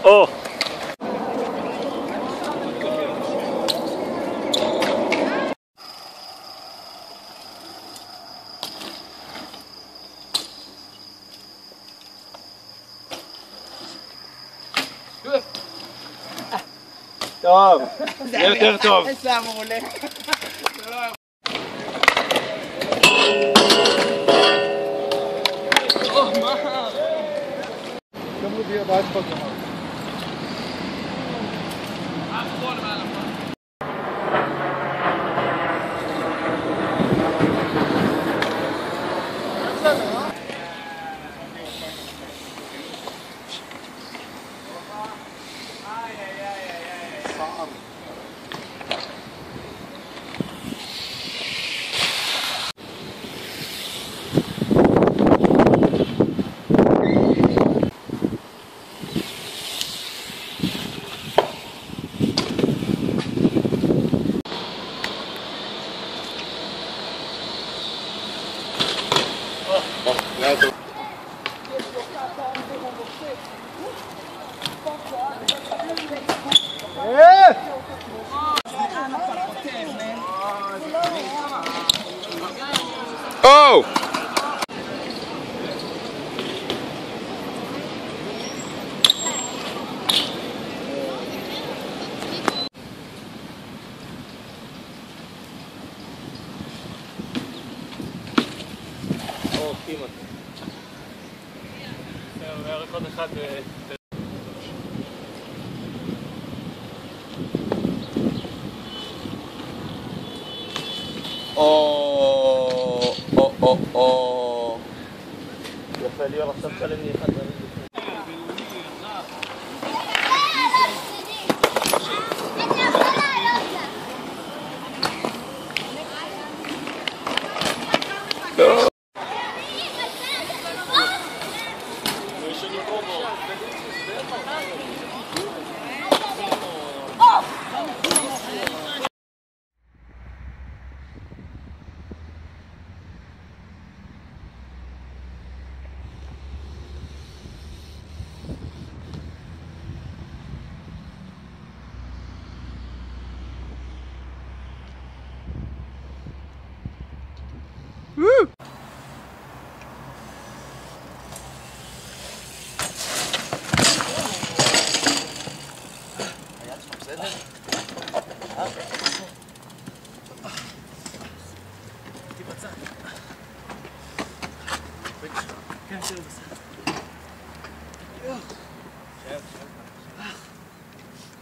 או. טוב, זה יותר טוב. זה מעולה. Oh! או יפה ליאור עכשיו שלם לי אחד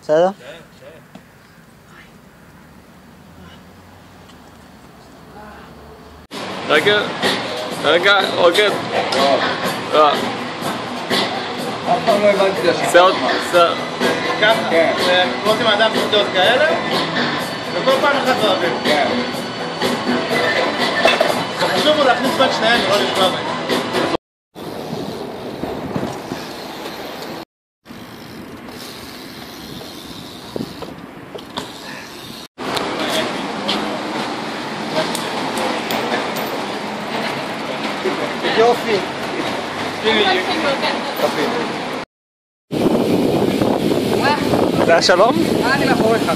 בסדר? רגע, רוקד. אף פעם לא הבנתי את השיטה. זה עוד, ככה, ועושים אדם שיטות כאלה, וכל פעם אחת באוויר. כן. חשוב הוא להכניס בין שניהם ולא לשמוע בהם. יופי. זה השלום? אני מאחוריך.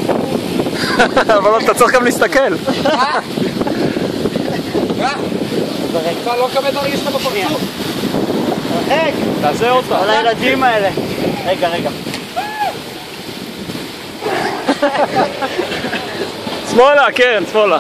אבל אתה צריך גם להסתכל. אתה לא מקבל דברים שלך בפרצוף. רגע. תעשה עוד פעם. על הילדים האלה. רגע. שמאלה, כן, שמאלה.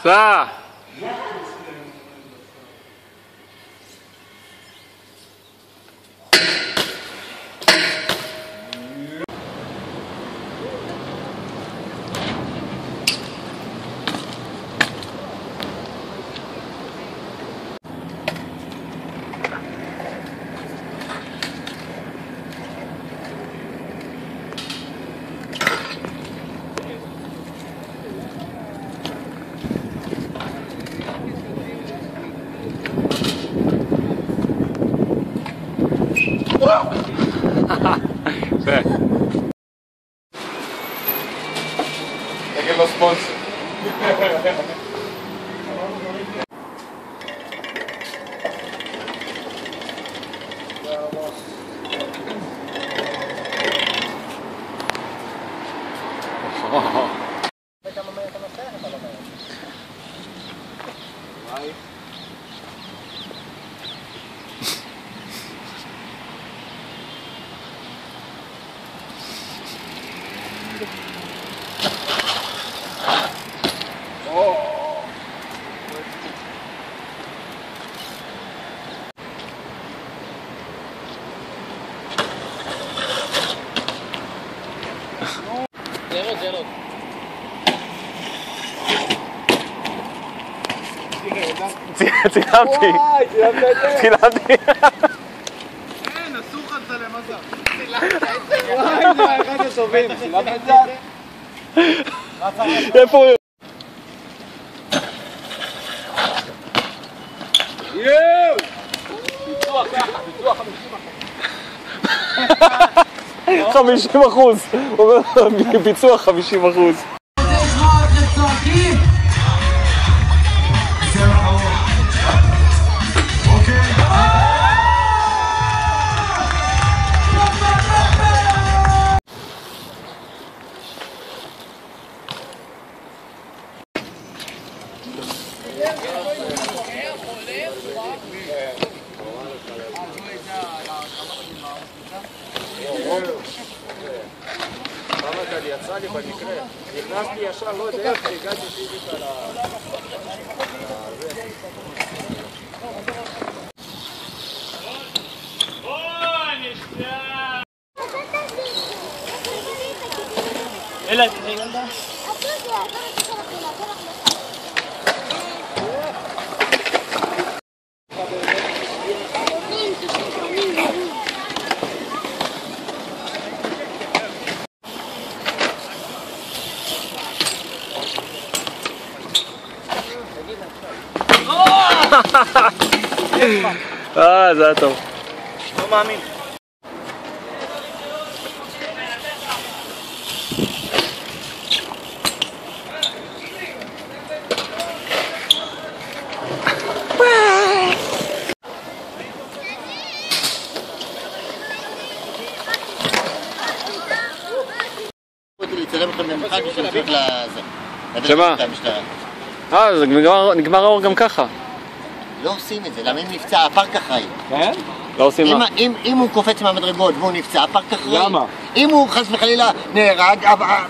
סע! תגיד לו ספונסר. צילמתי. צילמתי. כן, אסור לך לצלם, מה זה? וואי, זה אחד הטובים. צילמת את זה? איפה הוא? יואו! ביצוע ככה, ביצוע 50%. הוא אומר ביצוע 50%. יצא לי במקרה, נכנסתי ישר, לא יודע איך, הגעתי פיזית על זה היה טוב. לא מאמין. רציתי לצלם אתכם במרחק בשביל לצאת לזה. שמה? זה נגמר האור גם ככה. לא עושים את זה, למה אם נפצע הפארק אחראי? כן? לא עושים מה? אם הוא קופץ מהמדרגות והוא נפצע, הפארק אחראי. למה? אם הוא חס וחלילה נהרג,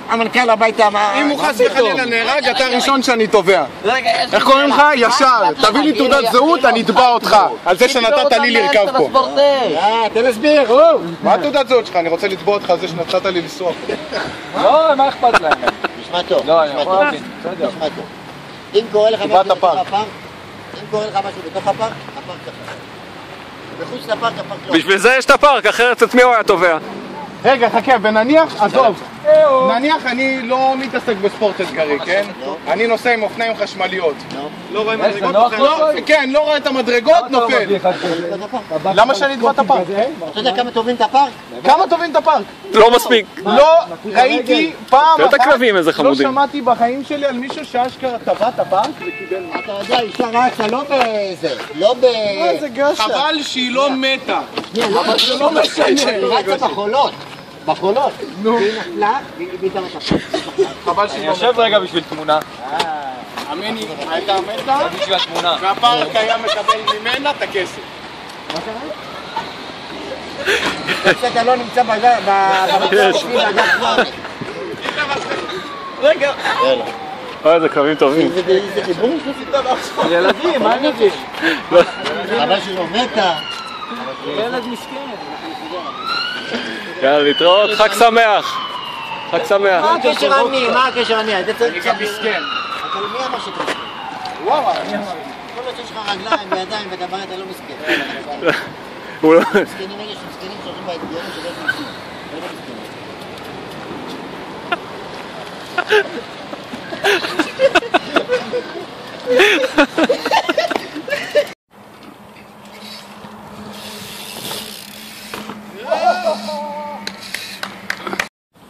המנכ"ל הביתה... אם הוא חס וחלילה נהרג, אתה הראשון שאני תובע. איך קוראים לך? ישר. תביא לי תעודת זהות, אני אתבע אותך. על זה שנתת לי לרכב פה. תן להסביר, מה תעודת זהות שלך? אני רוצה לתבוע אותך על זה שנתת לי לנסוע פה. לא, מה אכפת להם? נשמע טוב. לא, אני יכול להבין. בסדר. נשמע טוב. אם קורה לך תקבע את משהו בתוך הפארק. הפארק, אם קורה לך משהו בתוך הפארק, הפארק אחראי. מחוץ לפארק, הפארק לא. בשביל זה יש את הפארק, אחרת את מי הוא היה תובע? רגע, חכה, ונניח, עזוב, נניח אני לא מתעסק בספורט אתגרי, כן? אני נוסע עם אופניים חשמליות. לא רואים זה מדרגות נוח אחרות. לו? כן, לא רואה את המדרגות, נופל. למה שאני אתבע את הפארק? אתה יודע כמה טובים את הפארק? כמה טובים את הפארק? לא מספיק. לא ראיתי פעם ואת הכלבים איזה לא חמודים. שמעתי בחיים שלי על מישהו שאשכרה טבע את הפארק וקיבל... אתה יודע, אישה רצה לא בזה, לא ב... זה גשת. חבל שהיא לא מתה. אבל זה לא משנה. היא רצה בחולות. בחולות. והיא נפלה, והיא הביטה אותה. חבל שהיא אני לא יושב רגע בשביל תמונה. המני הייתה מתה, בשביל התמונה. והפארק היה מקבל ממנה את הכסף. שאתה לא נמצא בגלל רגע. איזה כלבים טובים. זה חיבור? ילדים, מה אני אגיד? חבל שלא מתה. ילד מסכן. יאללה, להתראות, חג שמח. חג שמח. מה הקשר אני? מה הקשר אני? אני גם מסכן. אתה מי אמר שאתה מסכן? וואו, כל עוד שיש לך רגליים וידיים ואתה בא, אתה לא מסכן. הוא לא... מסכנים אלה שמסכנים שהולכים באתגרים שלא מסכנים.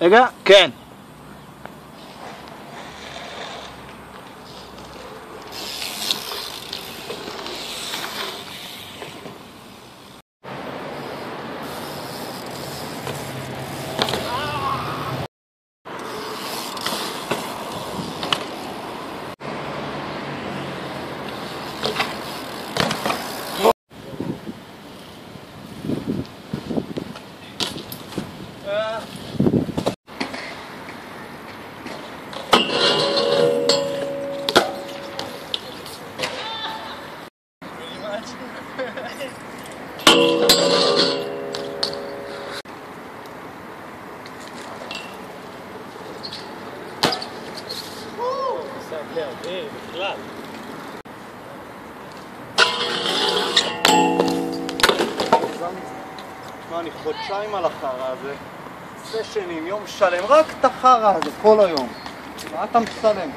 רגע, כן. בכלל. תשמע, אני חודשיים על החרא הזה. סשנים, יום שלם, רק את החרא הזה, כל היום. מה אתה מצלם?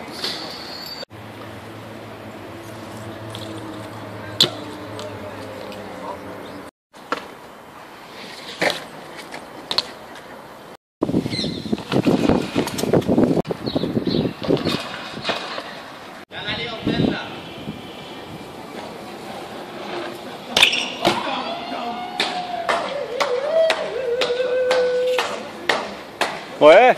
רואה?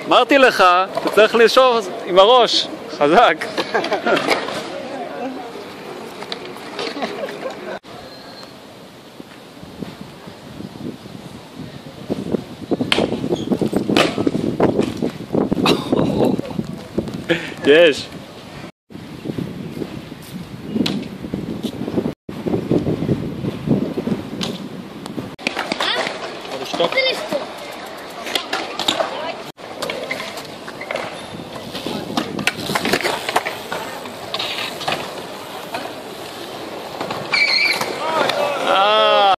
אמרתי לך, אתה צריך לשאול עם הראש, חזק. יש. לשתות?